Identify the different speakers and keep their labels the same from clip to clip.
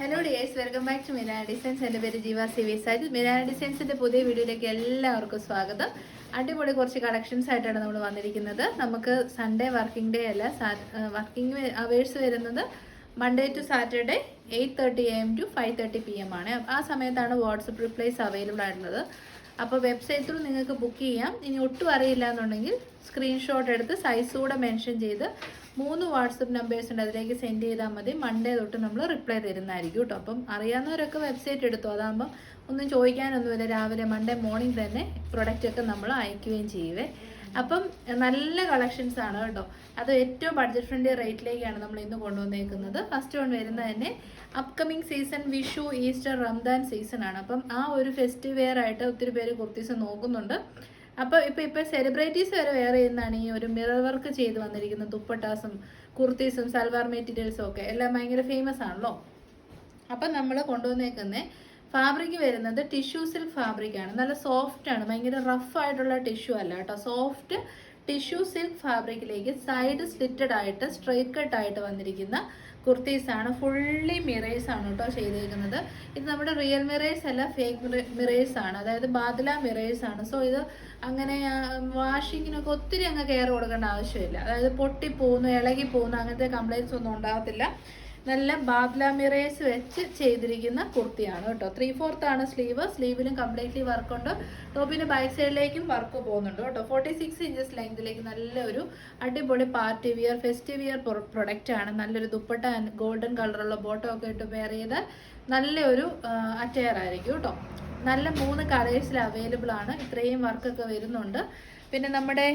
Speaker 1: Hello dears, welcome back to Minana designs. എൻ്റെ പേര് Jeeva C V Saj. Minana ഡിസൈൻസിൻ്റെ പുതിയ വീഡിയോയിലേക്ക് എല്ലാവർക്കും സ്വാഗതം. അടിപൊളി കുറച്ച് കളക്ഷൻസ് ആയിട്ടാണ് നമ്മൾ വന്നിരിക്കുന്നത്. നമുക്ക് സൺഡേ വർക്കിംഗ് ഡേ അല്ല, വർക്കിംഗ് അവേഴ്സ് വരുന്നത് Monday to Saturday 8:30 AM to 5:30 PM ആണ്. ആ സമയത്താണ് വാട്സപ്പ് റിപ്ലൈസ് അവൈലബിൾ ആയിട്ടുള്ളത്. അപ്പോൾ വെബ്സൈറ്റിൽ നിങ്ങൾക്ക് ബുക്ക് ചെയ്യാം. ഇനി ഒട്ടും അറിയില്ല എന്നുണ്ടെങ്കിൽ സ്ക്രീൻഷോട്ട് എടുത്ത് സൈസ് കൂടെ മെൻഷൻ ചെയ്ത് 3 വാട്സപ്പ് നമ്പേഴ്സ് ഉണ്ട്, അതിലേക്ക് സെൻഡ് ചെയ്താൽ മതി. മൺഡേ തൊട്ട് നമ്മൾ റിപ്ലൈ തരുന്നതായിരിക്കും കേട്ടോ. അപ്പം അറിയാവുന്നവരൊക്കെ വെബ്സൈറ്റ് എടുത്തു, അതാകുമ്പം ഒന്നും ചോദിക്കാനൊന്നുമില്ല. രാവിലെ മൺഡേ മോർണിംഗ് തന്നെ പ്രൊഡക്റ്റൊക്കെ നമ്മൾ അയക്കുകയും ചെയ്യുവേ. അപ്പം നല്ല കളക്ഷൻസ് ആണ് കേട്ടോ. അത് ഏറ്റവും ബഡ്ജറ്റ് ഫ്രണ്ട്ലി റേറ്റിലേക്കാണ് നമ്മൾ ഇന്ന് കൊണ്ടുവന്നേക്കുന്നത്. ഫസ്റ്റ് വൺ വരുന്നത് തന്നെ upcoming season Vishu, Easter, Ramadan season ആണ്. അപ്പം ആ ഒരു ഫെസ്റ്റിവ് വെയർ ആയിട്ട് ഒത്തിരി പേര് കുർത്തീസ് നോക്കുന്നുണ്ട്. അപ്പോൾ ഇപ്പോൾ സെലിബ്രിറ്റീസ് വരെ വെയർ ചെയ്യുന്നതാണ് ഈ ഒരു മിറർ വർക്ക് ചെയ്ത് വന്നിരിക്കുന്ന ദുപ്പട്ടാസും കുർത്തീസും സൽവാർ മെറ്റീരിയൽസും ഒക്കെ എല്ലാം ഭയങ്കര ഫേമസ് ആണല്ലോ. അപ്പം നമ്മൾ കൊണ്ടുവന്നേക്കുന്ന ഫാബ്രിക് വരുന്നത് ടിഷ്യൂ സിൽക്ക് ഫാബ്രിക് ആണ്. നല്ല സോഫ്റ്റ് ആണ്, ഭയങ്കര റഫ് ആയിട്ടുള്ള ടിഷ്യൂ അല്ല കേട്ടോ. സോഫ്റ്റ് ടിഷ്യൂ സിൽക്ക് ഫാബ്രിക്കിലേക്ക് സൈഡ് സ്ലിറ്റഡ് ആയിട്ട് സ്ട്രൈറ്റ് കട്ട് ആയിട്ട് വന്നിരിക്കുന്ന കുർത്തീസ് ആണ്. ഫുള്ളി മിറേഴ്സ് ആണ് കേട്ടോ ചെയ്തേക്കുന്നത്. ഇത് നമ്മുടെ റിയൽ മിറേഴ്സ് അല്ല, ഫേക്ക് മിറേഴ്സ് ആണ്, അതായത് ബാദ്ല മിറേഴ്സ് ആണ്. സോ ഇത് അങ്ങനെ വാഷിങ്ങിനൊക്കെ ഒത്തിരി അങ്ങ് കെയർ കൊടുക്കേണ്ട ആവശ്യമില്ല. അതായത് പൊട്ടിപ്പോകുന്നു, ഇളകി പോകുന്നു, അങ്ങനത്തെ കംപ്ലൈൻറ്റ്സ് ഒന്നും ഉണ്ടാകത്തില്ല. നല്ല ബാദ്ല മിറേഴ്സ് വെച്ച് ചെയ്തിരിക്കുന്ന കുർത്തിയാണ് കേട്ടോ. 3/4 ആണ് സ്ലീവ്. സ്ലീവിലും കംപ്ലീറ്റ്ലി വർക്കുണ്ട്. ടോപ്പിന് ബാക്ക് സൈഡിലേക്കും വർക്ക് പോകുന്നുണ്ട് കേട്ടോ. 46 ഇഞ്ചസ് ലെങ്തിലേക്ക് നല്ലൊരു അടിപൊളി party wear festive wear product ആണ്. നല്ലൊരു ദുപ്പട്ട ഗോൾഡൻ കളറുള്ള ബോട്ടം ഒക്കെ ഇട്ട് വെയർ ചെയ്ത് നല്ലൊരു അറ്റയർ ആയിരിക്കും കേട്ടോ. നല്ല 3 കളേഴ്സിൽ അവൈലബിൾ ആണ്. ഇത്രയും വർക്കൊക്കെ വരുന്നുണ്ട്. പിന്നെ നമ്മുടെ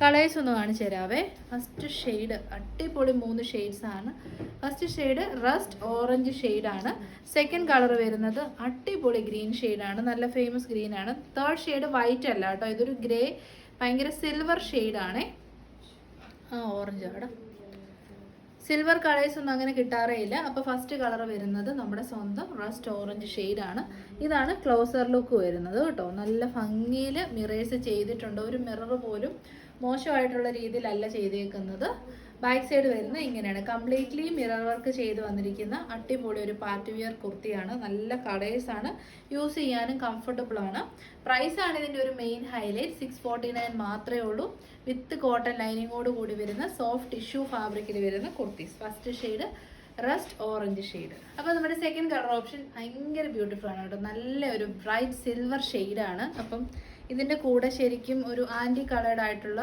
Speaker 1: കളേഴ്സ് ഒന്ന് കാണിച്ചു തരാവേ. ഫസ്റ്റ് ഷെയ്ഡ് അടിപൊളി 3 ഷെയ്ഡ്സ് ആണ്. ഫസ്റ്റ് ഷെയ്ഡ് റസ്റ്റ് ഓറഞ്ച് ഷെയ്ഡാണ്. സെക്കൻഡ് കളർ വരുന്നത് അടിപൊളി ഗ്രീൻ ഷെയ്ഡാണ്, നല്ല ഫേമസ് ഗ്രീൻ ആണ്. തേർഡ് ഷെയ്ഡ് വൈറ്റ് അല്ല കേട്ടോ, ഇതൊരു ഗ്രേ ഭയങ്കര സിൽവർ ഷെയ്ഡാണേ. ഓറഞ്ച് അവിടെ സിൽവർ കളേഴ്സ് ഒന്നും അങ്ങനെ കിട്ടാറേ ഇല്ല. അപ്പോൾ ഫസ്റ്റ് കളർ വരുന്നത് നമ്മുടെ സ്വന്തം റസ്റ്റ് ഓറഞ്ച് ഷെയ്ഡാണ്. ഇതാണ് ക്ലോസർ ലുക്ക് വരുന്നത് കേട്ടോ. നല്ല ഭംഗിയിൽ മിറേഴ്സ് ചെയ്തിട്ടുണ്ട്. ഒരു മിറർ പോലും മോശമായിട്ടുള്ള രീതിയിലല്ല ചെയ്തേക്കുന്നത്. ബാക്ക് സൈഡ് വരുന്നത് ഇങ്ങനെയാണ്. കംപ്ലീറ്റ്ലി മിറർ വർക്ക് ചെയ്ത് വന്നിരിക്കുന്ന അടിപൊളി ഒരു പാർട്ടി വിയർ കുർത്തിയാണ്. നല്ല കളേഴ്സാണ്, യൂസ് ചെയ്യാനും കംഫർട്ടബിൾ ആണ്. പ്രൈസാണ് ഇതിൻ്റെ ഒരു മെയിൻ ഹൈലൈറ്റ്. 649 മാത്രമേ ഉള്ളൂ. വിത്ത് കോട്ടൺ ലൈനിങ്ങോട് കൂടി വരുന്ന സോഫ്റ്റ് ടിഷ്യൂ ഫാബ്രിക്കിൽ വരുന്ന kurtis. First shade rest orange shade. അപ്പോൾ നമ്മുടെ സെക്കൻഡ് കളർ ഓപ്ഷൻ ഭയങ്കര ബ്യൂട്ടിഫുൾ ആണ് കേട്ടോ. നല്ല ഒരു ബ്രൈറ്റ് സിൽവർ ഷെയ്ഡാണ്. അപ്പം ഇതിൻ്റെ കൂടെ ശരിക്കും ഒരു ആൻറ്റി കളേർഡ് ആയിട്ടുള്ള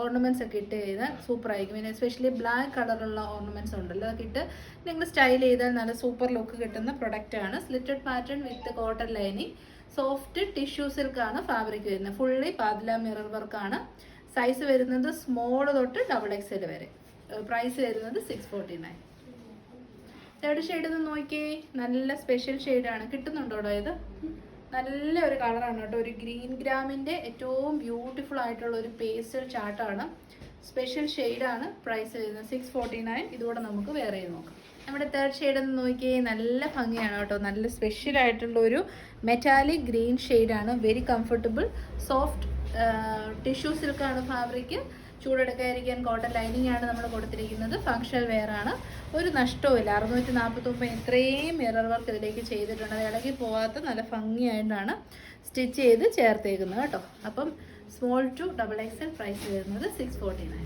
Speaker 1: ഓർണമെൻറ്റ്സ് ഒക്കെ ഇട്ട് ചെയ്താൽ സൂപ്പർ ആയിരിക്കും. പിന്നെ എസ്പെഷ്യലി ബ്ലാക്ക് കളറുള്ള ഓർണമെൻറ്റ്സ് ഉണ്ടല്ലോ, അതൊക്കെ ഇട്ട് നിങ്ങൾ സ്റ്റൈൽ ചെയ്താൽ നല്ല സൂപ്പർ ലുക്ക് കിട്ടുന്ന പ്രൊഡക്റ്റാണ്. സ്ലിറ്റഡ് പാറ്റേൺ വിത്ത് cotton lining. Soft tissue silk ആണ് ഫാബ്രിക് വരുന്നത്. ഫുള്ളി പാദ്ല മിറർ വർക്കാണ്. സൈസ് വരുന്നത് സ്മോൾ തൊട്ട് XXL വരെ. പ്രൈസ് വരുന്നത് 649. തേർഡ് ഷെയ്ഡ് ഒന്ന് നോക്കിയേ, നല്ല സ്പെഷ്യൽ ഷെയ്ഡാണ്. കിട്ടുന്നുണ്ടോ ഇത്? നല്ല ഒരു കളറാണ് കേട്ടോ. ഒരു ഗ്രീൻ ഗ്രാമിൻ്റെ ഏറ്റവും ബ്യൂട്ടിഫുൾ ആയിട്ടുള്ള ഒരു പേസ്റ്റൽ ചാർട്ടാണ്. സ്പെഷ്യൽ ഷെയ്ഡാണ്. പ്രൈസ് വരുന്നത് 649. ഇതുകൂടെ നമുക്ക് വേറെ ചെയ്ത് നോക്കാം. നമ്മുടെ തേർഡ് ഷെയ്ഡ് ഒന്ന് നോക്കിയേ, നല്ല ഭംഗിയാണ് കേട്ടോ. നല്ല സ്പെഷ്യൽ ആയിട്ടുള്ള ഒരു മെറ്റാലിക് ഗ്രീൻ ഷെയ്ഡാണ്. Very comfortable. സോഫ്റ്റ് ടിഷ്യൂ സിൽക്കാണ് ഫാബ്രിക്. ചൂടെടുക്കാതിരിക്കാൻ കോട്ടൺ ലൈനിങ് ആണ് നമ്മൾ കൊടുത്തിരിക്കുന്നത്. ഫങ്ഷണൽ വെയർ ആണ്. ഒരു നഷ്ടവുമില്ല. 649 ഇത്രയും മിറർ വർക്ക് ഇതിലേക്ക് ചെയ്തിട്ടുണ്ട്. അത് ഇളകി പോകാത്ത നല്ല ഭംഗിയായിട്ടാണ് സ്റ്റിച്ച് ചെയ്ത് ചേർത്തേക്കുന്നത് കേട്ടോ. അപ്പം സ്മോൾ ടു XXL പ്രൈസ് വരുന്നത് 649.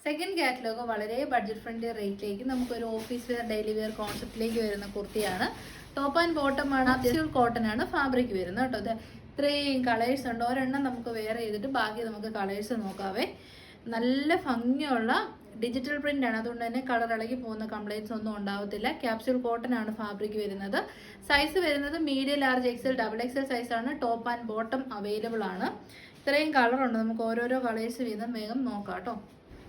Speaker 1: സെക്കൻഡ് കാറ്റലോഗ് വളരെ ബഡ്ജറ്റ് ഫ്രണ്ട്ലി റേറ്റിലേക്ക് നമുക്കൊരു ഓഫീസ് വെയർ ഡെയിലി വെയർ കോൺസെപ്റ്റിലേക്ക് വരുന്ന കുർത്തിയാണ്. ടോപ്പ് ആൻഡ് ബോട്ടം ആണ്. അബ്സ്യൂൾ കോട്ടൺ ആണ് ഫാബ്രിക് വരുന്നത് കേട്ടോ. ഇത് ഇത്രയും കളേഴ്സ് ഉണ്ട്. ഒരെണ്ണം നമുക്ക് വെയർ ചെയ്തിട്ട് ബാക്കി നമുക്ക് കളേഴ്സ് നോക്കാവേ. നല്ല ഭംഗിയുള്ള ഡിജിറ്റൽ പ്രിന്റ് ആണ്, അതുകൊണ്ട് തന്നെ കളർ ഇളകി പോകുന്ന കംപ്ലൈൻറ്റ്സ് ഒന്നും ഉണ്ടാവത്തില്ല. ക്യാപ്സ്യൂൾ കോട്ടൺ ആണ് ഫാബ്രിക് വരുന്നത്. സൈസ് വരുന്നത് മീഡിയം, ലാർജ്, XL, XXL സൈസാണ്. ടോപ്പ് ആൻഡ് ബോട്ടം അവൈലബിൾ ആണ്. ഇത്രയും കളറുണ്ട്. നമുക്ക് ഓരോരോ കളേഴ്സ് വീതം വേഗം നോക്കാം കേട്ടോ.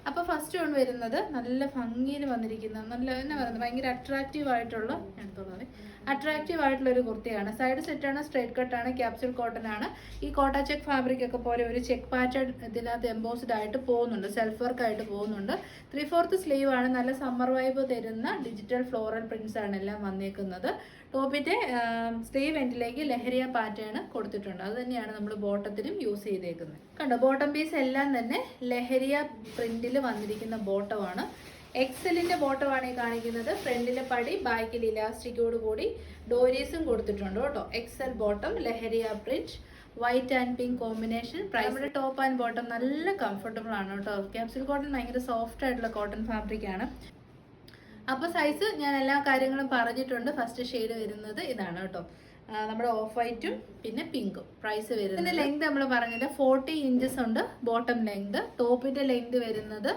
Speaker 1: അപ്പോൾ ഫസ്റ്റ് വൺ വരുന്നത് നല്ല ഭംഗിയിൽ വന്നിരിക്കുന്ന നല്ല എന്നാ പറയുന്നത് ഭയങ്കര അട്രാക്റ്റീവ് ആയിട്ടുള്ള ഒരു കുർത്തിയാണ്. സൈഡ് സെറ്റാണ്, സ്ട്രൈറ്റ് കട്ടാണ്, ക്യാപ്സ്യൂൾ കോട്ടൺ ആണ്. ഈ കോട്ട ചെക്ക് ഫാബ്രിക് ഒക്കെ പോലെ ഒരു ചെക്ക് പാറ്റേൺ ഇതിനകത്ത് എംബോസ്ഡ് ആയിട്ട് പോകുന്നുണ്ട്, സെൽഫ് വർക്ക് ആയിട്ട് പോകുന്നുണ്ട്. 3/4 സ്ലീവ് ആണ്. നല്ല സമ്മർ വൈബ് തരുന്ന ഡിജിറ്റൽ ഫ്ലോറൽ പ്രിന്റ്സ് ആണ് എല്ലാം വന്നേക്കുന്നത്. ടോപ്പിന്റെ സ്ലീവ് എൻഡിലേക്ക് ലഹരിയ പാറ്റേൺ കൊടുത്തിട്ടുണ്ട്. അത് തന്നെയാണ് നമ്മൾ ബോട്ടത്തിനും യൂസ് ചെയ്തേക്കുന്നത്. കണ്ടോ, ബോട്ടം പീസ് എല്ലാം തന്നെ ലഹരിയ പ്രിന്റിൽ വന്നിരിക്കുന്ന ബോട്ടമാണ്. എക്സലിന്റെ ബോട്ടമാണ് ഈ കാണിക്കുന്നത്. ഫ്രണ്ടിലെ പടി, ബാക്കിൽ ഇലാസ്റ്റിക്കോട് കൂടി ഡോരീസും കൊടുത്തിട്ടുണ്ട് കേട്ടോ. Excel bottom, lehariya print, white and pink combination. നമ്മുടെ ടോപ്പ് ആൻഡ് ബോട്ടം നല്ല കംഫർട്ടബിൾ ആണ് കേട്ടോ. ക്യാപ്സ്യൂൾ കോട്ടൺ ഭയങ്കര സോഫ്റ്റ് ആയിട്ടുള്ള കോട്ടൺ ഫാബ്രിക് ആണ്. അപ്പോൾ സൈസ് ഞാൻ എല്ലാ കാര്യങ്ങളും പറഞ്ഞിട്ടുണ്ട്. ഫസ്റ്റ് ഷെയ്ഡ് വരുന്നത് ഇതാണ് കേട്ടോ, നമ്മുടെ ഓഫ് വൈറ്റും പിന്നെ പിങ്കും. പ്രൈസ് വരുന്നത് ഇതിന്റെ ലെങ്ത് നമ്മൾ പറഞ്ഞില്ല, 40 ഇഞ്ചസ് ഉണ്ട് ബോട്ടം ലെങ്ത്. ടോപ്പിന്റെ ലെങ്ത് വരുന്നത്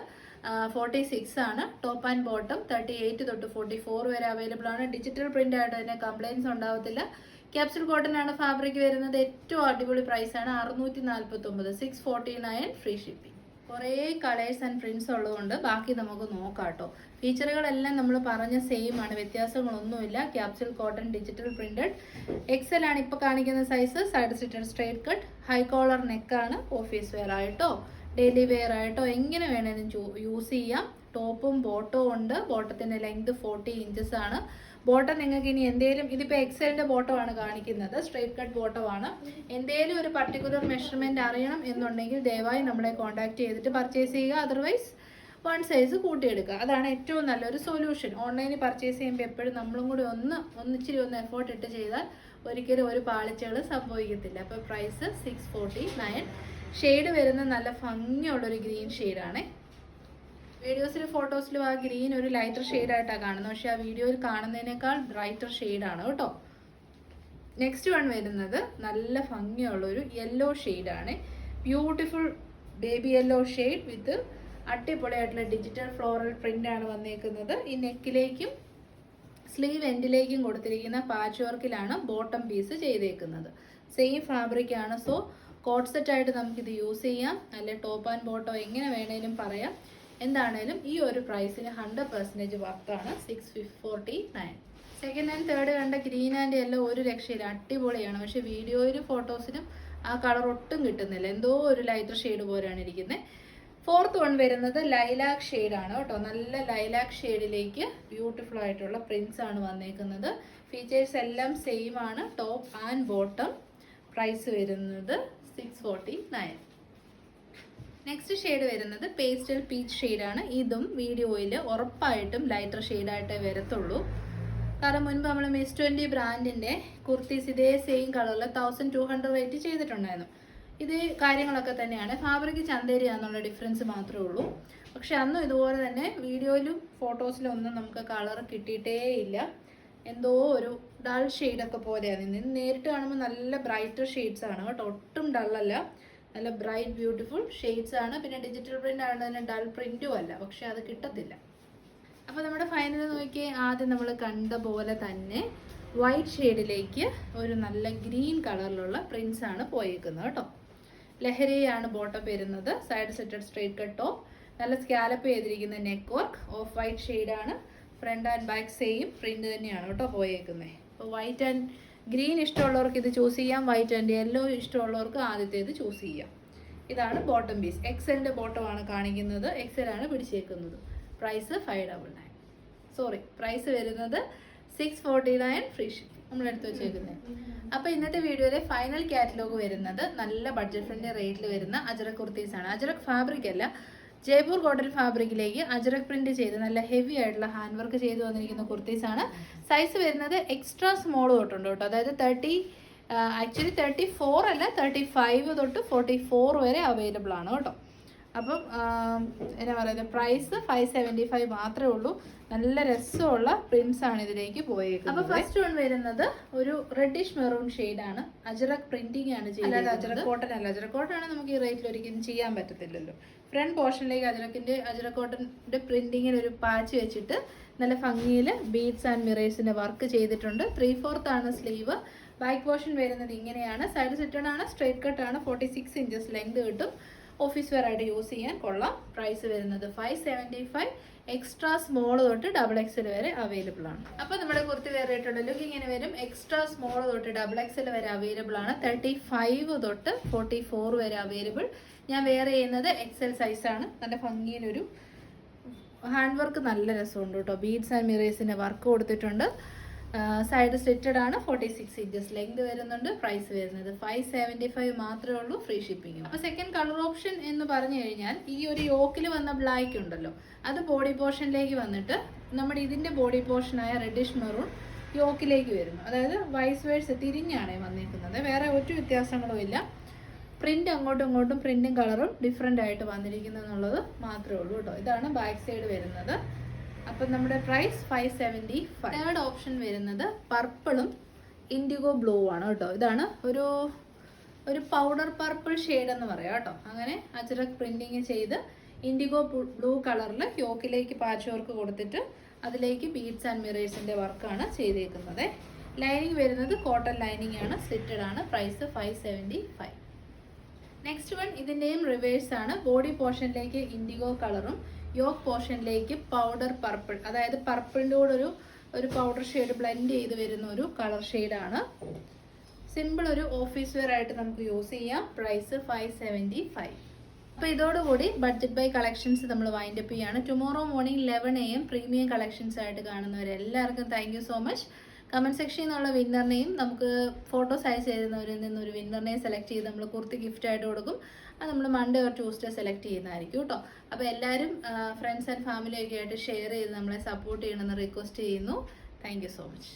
Speaker 1: 46 ആണ്. ടോപ്പ് ആൻഡ് ബോട്ടം 38 തൊട്ട് 44 വരെ അവൈലബിൾ ആണ്. ഡിജിറ്റൽ പ്രിന്റ് ആയിട്ട് അതിന് കംപ്ലൈൻസ് ഉണ്ടാവത്തില്ല. ക്യാപ്സ്യൂൾ കോട്ടൺ ആണ് ഫാബ്രിക് വരുന്നത്. ഏറ്റവും അടിപൊളി പ്രൈസ് ആണ് 649, 649 ഫ്രീ ഷിപ്പിംഗ്. കുറേ കളേഴ്സ് ആൻഡ് പ്രിന്റ്സ് ഉള്ളതുകൊണ്ട് ബാക്കി നമുക്ക് നോക്കാം കേട്ടോ. ഫീച്ചറുകളെല്ലാം നമ്മൾ പറഞ്ഞ സെയിം ആണ്, വ്യത്യാസങ്ങളൊന്നുമില്ല. Capsule cotton digital printed excel ആണ് ഇപ്പോൾ കാണിക്കുന്ന size. Side slitted straight cut, high collar നെക്കാണ്. ഓഫീസ് വെയർ ആയിട്ടോ ഡെയിലി വെയർ ആയിട്ടോ എങ്ങനെ വേണേലും യൂസ് ചെയ്യാം. ടോപ്പും ബോട്ടവും ഉണ്ട്. ബോട്ടത്തിൻ്റെ ലെങ്ത് 40 ഇഞ്ചസ് ആണ്. ബോട്ടം നിങ്ങൾക്ക് ഇനി എന്തേലും, ഇതിപ്പോൾ എക്സലിൻ്റെ ബോട്ടമാണ് കാണിക്കുന്നത്, സ്ട്രൈറ്റ് കട്ട് ബോട്ടമാണ്. എന്തേലും ഒരു പർട്ടിക്കുലർ മെഷർമെൻറ്റ് അറിയണം എന്നുണ്ടെങ്കിൽ ദയവായി നമ്മളെ കോൺടാക്ട് ചെയ്തിട്ട് പർച്ചേസ് ചെയ്യുക. അതർവൈസ് 1 സൈസ് കൂട്ടിയെടുക്കുക. അതാണ് ഏറ്റവും നല്ലൊരു സൊല്യൂഷൻ. ഓൺലൈനിൽ പർച്ചേസ് ചെയ്യുമ്പോൾ എപ്പോഴും നമ്മളും കൂടി ഒന്നിച്ചിരി എഫേർട്ട് ഇട്ട് ചെയ്താൽ ഒരിക്കലും ഒരു പാളിച്ചകൾ സംഭവിക്കത്തില്ല. അപ്പോൾ പ്രൈസ് 649. ഷെയ്ഡ് വരുന്ന നല്ല ഭംഗിയുള്ളൊരു ഗ്രീൻ ഷെയ്ഡാണ്. വീഡിയോസിലും ഫോട്ടോസിലും ആ ഗ്രീൻ ഒരു ലൈറ്റർ ഷെയ്ഡായിട്ടാണ് കാണുന്നത്, പക്ഷേ ആ വീഡിയോയിൽ കാണുന്നതിനേക്കാൾ ബ്രൈറ്റർ ഷെയ്ഡാണ് കേട്ടോ. നെക്സ്റ്റ് വൺ വരുന്നത് നല്ല ഭംഗിയുള്ളൊരു യെല്ലോ ഷെയ്ഡാണ്. ബ്യൂട്ടിഫുൾ ബേബി യെല്ലോ ഷെയ്ഡ് വിത്ത് അടിപൊളിയായിട്ടുള്ള ഡിജിറ്റൽ ഫ്ലോറൽ പ്രിന്റ് ആണ് വന്നേക്കുന്നത്. ഈ നെക്കിലേക്കും സ്ലീവ് എൻഡിലേക്കും കൊടുത്തിരിക്കുന്ന പാച്ച് വർക്കിലാണ് ബോട്ടം പീസ് ചെയ്തേക്കുന്നത്. സെയിം ഫാബ്രിക് ആണ്. സോ കോട്ട് സെറ്റ് ആയിട്ട് നമുക്കിത് യൂസ് ചെയ്യാം, അല്ലെ ടോപ്പ് ആൻഡ് ബോട്ടോ എങ്ങനെ വേണേലും പറയാം. എന്താണേലും ഈ ഒരു പ്രൈസിന് 100% വർക്കാണ്. 649. സെക്കൻഡ് ആൻഡ് തേർഡ് കണ്ട ഗ്രീൻ ആൻഡ് യെല്ലോ ഒരു രക്ഷയില്ല, അടിപൊളിയാണ്. പക്ഷെ വീഡിയോയിലും ഫോട്ടോസിലും ആ കളർ ഒട്ടും കിട്ടുന്നില്ല, എന്തോ ഒരു ലൈറ്റർ ഷെയ്ഡ് പോലെയാണ് ഇരിക്കുന്നത്. ഫോർത്ത് വൺ വരുന്നത് ലൈലാക്ക് ഷെയ്ഡാണ് കേട്ടോ. നല്ല ലൈലാക്ക് ഷെയ്ഡിലേക്ക് ബ്യൂട്ടിഫുൾ ആയിട്ടുള്ള പ്രിന്റ്സ് ആണ് വന്നേക്കുന്നത്. ഫീച്ചേഴ്സ് എല്ലാം സെയിം ആണ്, ടോപ്പ് ആൻഡ് ബോട്ടം. പ്രൈസ് വരുന്നത് 649. നെക്സ്റ്റ് ഷെയ്ഡ് വരുന്നത് പേസ്റ്റൽ പീച്ച് ഷെയ്ഡാണ്. ഇതും വീഡിയോയിൽ ഉറപ്പായിട്ടും ലൈറ്റർ ഷെയ്ഡായിട്ടേ വരത്തുള്ളൂ. കാരണം മുൻപ് നമ്മൾ മിസ് 20 ബ്രാൻഡിൻ്റെ കുർത്തീസ് ഇതേ സെയിം കളറിൽ 1200 റേറ്റ് ചെയ്തിട്ടുണ്ടായിരുന്നു. ഇത് കാര്യങ്ങളൊക്കെ തന്നെയാണ്. ഫാബ്രിക് ചന്തേരിയാന്നുള്ള ഡിഫറൻസ് മാത്രമേ ഉള്ളൂ. പക്ഷെ അന്നും ഇതുപോലെ തന്നെ വീഡിയോയിലും ഫോട്ടോസിലും ഒന്നും നമുക്ക് കളർ കിട്ടിയിട്ടേ ഇല്ല, എന്തോ ഒരു ഡൾ ഷെയ്ഡൊക്കെ പോലെയാണ്. നിന്ന് നേരിട്ട് കാണുമ്പോൾ നല്ല ബ്രൈറ്റർ ഷെയ്ഡ്സ് ആണ് കേട്ടോ, ഒട്ടും ഡള്ളല്ല, നല്ല ബ്രൈറ്റ് ബ്യൂട്ടിഫുൾ ഷെയ്ഡ്സ് ആണ്. പിന്നെ ഡിജിറ്റൽ പ്രിന്റ് ആണ്, തന്നെ ഡൾ പ്രിന്റും അല്ല, പക്ഷെ അത് കിട്ടത്തില്ല. അപ്പോൾ നമ്മുടെ ഫൈനൽ നോക്കി ആദ്യം നമ്മൾ കണ്ട പോലെ തന്നെ വൈറ്റ് ഷെയ്ഡിലേക്ക് ഒരു നല്ല ഗ്രീൻ കളറിലുള്ള പ്രിന്റ്സ് ആണ് പോയേക്കുന്നത് കേട്ടോ. ലഹരിയാണ് ബോട്ടം വരുന്നത്. സൈഡ് സെറ്റഡ് സ്ട്രൈറ്റ് കട്ട് ടോപ്പ്, നല്ല സ്കാലപ്പ് ചെയ്തിരിക്കുന്ന നെക്ക് വർക്ക്, ഓഫ് വൈറ്റ് ഷെയ്ഡാണ്. Front and back same print തന്നെയാണ് കേട്ടോ പോയേക്കുന്നത്. അപ്പോൾ വൈറ്റ് ആൻഡ് ഗ്രീൻ ഇഷ്ടമുള്ളവർക്ക് ഇത് ചൂസ് ചെയ്യാം, വൈറ്റ് ആൻഡ് യെല്ലോ ഇഷ്ടമുള്ളവർക്ക് ആദ്യത്തേത് ചൂസ് ചെയ്യാം. ഇതാണ് ബോട്ടം പീസ്. എക്സലിൻ്റെ ബോട്ടമാണ് കാണിക്കുന്നത്, എക്സലാണ് പിടിച്ചേക്കുന്നത്. പ്രൈസ് 599. സോറി, പ്രൈസ് വരുന്നത് 649 ഫ്രീ ഷിപ്പിംഗ് നമ്മളെടുത്ത് വെച്ചേക്കുന്നത്. അപ്പോൾ ഇന്നത്തെ വീഡിയോയിലെ ഫൈനൽ കാറ്റലോഗ് വരുന്നത് നല്ല ബഡ്ജറ്റ് ഫ്രണ്ട്ലി റേറ്റിൽ വരുന്ന അജറക് കുർത്തീസാണ്. അജറക് ഫാബ്രിക് അല്ല, ജയ്പൂർ കോട്ടൺ ഫാബ്രിക്കിലേക്ക് അജറക് പ്രിന്റ് ചെയ്ത് നല്ല ഹെവി ആയിട്ടുള്ള ഹാൻഡ് വർക്ക് ചെയ്ത് വന്നിരിക്കുന്ന കുർത്തീസാണ്. സൈസ് വരുന്നത് എക്സ്ട്രാ സ്മോൾ തൊട്ടുണ്ട് കേട്ടോ, അതായത് 34 അല്ല 35 തൊട്ട് 44 വരെ അവൈലബിൾ ആണ് കേട്ടോ. അപ്പം എന്നാ പറയുന്നത്, പ്രൈസ് 575 മാത്രമേ ഉള്ളൂ. നല്ല രസമുള്ള പ്രിന്റ്സ് ആണ് ഇതിലേക്ക് പോയേക്കുന്നത്. അപ്പോൾ ഫസ്റ്റ് വൺ വരുന്നത് ഒരു റെഡിഷ് മെറൂൺ ഷെയ്ഡാണ്. അജറക് പ്രിന്റിംഗ് ആണ് ചെയ്യുന്നത്, അല്ലാതെ അജറക് കോട്ടൺ അല്ല. അജറക് കോട്ടൺ ആണ് നമുക്ക് ഈ റേറ്റിൽ ഒരിക്കലും ചെയ്യാൻ പറ്റത്തില്ലല്ലോ. ഫ്രണ്ട് പോർഷനിലേക്ക് അജറക് കോട്ടൻ്റെ പ്രിന്റിങ്ങിൽ ഒരു പാച്ച് വെച്ചിട്ട് നല്ല ഭംഗിയിൽ ബീഡ്സ് ആൻഡ് മിറേഴ്സിൻ്റെ വർക്ക് ചെയ്തിട്ടുണ്ട്. 3/4 ആണ് സ്ലീവ്. ബാക്ക് പോർഷൻ വരുന്നത് ഇങ്ങനെയാണ്. സൈഡ് സെറ്റഡ് ആണ്, സ്ട്രൈറ്റ് കട്ട് ആണ്. 46 ഇഞ്ചസ് ലെങ്ത് കിട്ടും. ഓഫീസ് വെയർ ആയിട്ട് യൂസ് ചെയ്യാൻ കൊള്ളാം. പ്രൈസ് വരുന്നത് 575. എക്സ്ട്രാ സ്മോൾ തൊട്ട് XXL വരെ അവൈലബിൾ ആണ്. അപ്പോൾ നമ്മുടെ കുർത്തി വെയർ ആയിട്ടുള്ള ലുക്ക് ഇങ്ങനെ വരും. എക്സ്ട്രാ സ്മോൾ തൊട്ട് XXL വരെ അവൈലബിൾ ആണ്. 35 തൊട്ട് 44 വരെ അവൈലബിൾ. ഞാൻ വെയർ ചെയ്യുന്നത് XL സൈസാണ്. നല്ല ഭംഗിയിലൊരു ഹാൻഡ് വർക്ക്, നല്ല രസമുണ്ട് കേട്ടോ. ബീഡ്സ് ആൻഡ് മിറേഴ്സിൻ്റെ വർക്ക് കൊടുത്തിട്ടുണ്ട്. സൈഡ് സ്ലിറ്റഡ് ആണ്, 46 ഇഞ്ചസ് ലെങ്ത് വരുന്നുണ്ട്. പ്രൈസ് വരുന്നത് 575 മാത്രമേ ഉള്ളൂ, ഫ്രീ ഷിപ്പിംഗ്. അപ്പോൾ സെക്കൻഡ് കളർ ഓപ്ഷൻ എന്ന് പറഞ്ഞു കഴിഞ്ഞാൽ ഈ ഒരു യോക്കിൽ വന്ന ബ്ലാക്ക് ഉണ്ടല്ലോ, അത് ബോഡി പോർഷനിലേക്ക് വന്നിട്ട് നമ്മുടെ ഇതിൻ്റെ ബോഡി പോർഷനായ റെഡിഷ് മെറൂൺ യോക്കിലേക്ക് വരുന്നു. അതായത് വൈസ് വേഴ്സ് തിരിഞ്ഞാണ് വന്നിരിക്കുന്നത്, വേറെ ഒരു വ്യത്യാസങ്ങളും ഇല്ല. പ്രിന്റ് അങ്ങോട്ടും ഇങ്ങോട്ടും പ്രിന്റും കളറും ഡിഫറെൻ്റ് ആയിട്ട് വന്നിരിക്കുന്നു എന്നുള്ളത് മാത്രമേ ഉള്ളൂ കേട്ടോ. ഇതാണ് ബാക്ക് സൈഡ് വരുന്നത്. അപ്പം നമ്മുടെ പ്രൈസ് 575. തേർഡ് ഓപ്ഷൻ വരുന്നത് പർപ്പിളും ഇൻഡിഗോ ബ്ലൂ ആണ് കേട്ടോ. ഇതാണ് ഒരു പൗഡർ പർപ്പിൾ ഷെയ്ഡ് എന്ന് പറയാം കേട്ടോ. അങ്ങനെ അജ്രക് പ്രിന്റിങ് ചെയ്ത് ഇൻഡിഗോ ബ്ലൂ കളറിൽ യോക്കിലേക്ക് പാച്ച് വർക്ക് കൊടുത്തിട്ട് അതിലേക്ക് ബീഡ്സ് ആൻഡ് മിറേഴ്സിൻ്റെ വർക്കാണ് ചെയ്തേക്കുന്നത്. ലൈനിങ് വരുന്നത് കോട്ടൺ ലൈനിങ് ആണ്, സ്ലിറ്റഡ് ആണ്. പ്രൈസ് 575. നെക്സ്റ്റ് വൺ ഇതിൻ്റെയും റിവേഴ്സ് ആണ്. ബോഡി പോർഷനിലേക്ക് ഇൻഡിഗോ കളറും യോക്ക് പോർഷനിലേക്ക് പൗഡർ പർപ്പിൾ, അതായത് പർപ്പിളിൻ്റെ കൂടെ ഒരു പൗഡർ ഷെയ്ഡ് ബ്ലെൻഡ് ചെയ്ത് വരുന്ന ഒരു കളർ ഷെയ്ഡാണ്. സിമ്പിൾ ഒരു ഓഫീസ് വെയർ ആയിട്ട് നമുക്ക് യൂസ് ചെയ്യാം. പ്രൈസ് 575. അപ്പോൾ ഇതോടുകൂടി ബഡ്ജറ്റ് ബൈ കളക്ഷൻസ് നമ്മൾ വൈൻഡ് അപ്പ് ചെയ്യാണ്. Tomorrow morning 11 AM premium collections ആയിട്ട് കാണുന്നവരെല്ലാവർക്കും thank you so much. Comment സെക്ഷനിൽ നിന്നുള്ള വിന്നറിനെയും നമുക്ക് ഫോട്ടോസ് അയച്ചു തരുന്നവരിൽ നിന്ന് ഒരു വിന്നറിനെയും സെലക്ട് ചെയ്ത് നമ്മൾ കുർത്തി ഗിഫ്റ്റ് ആയിട്ട് കൊടുക്കും. അത് നമ്മൾ മൺഡേ ഓർ ട്യൂസ്ഡേ സെലക്ട് ചെയ്യുന്നതായിരിക്കും കേട്ടോ. അപ്പോൾ എല്ലാവരും ഫ്രണ്ട്സ് ആൻഡ് ഫാമിലിയൊക്കെ ആയിട്ട് ഷെയർ ചെയ്ത് നമ്മളെ സപ്പോർട്ട് ചെയ്യണമെന്ന് റിക്വസ്റ്റ് ചെയ്യുന്നു. Thank you so much.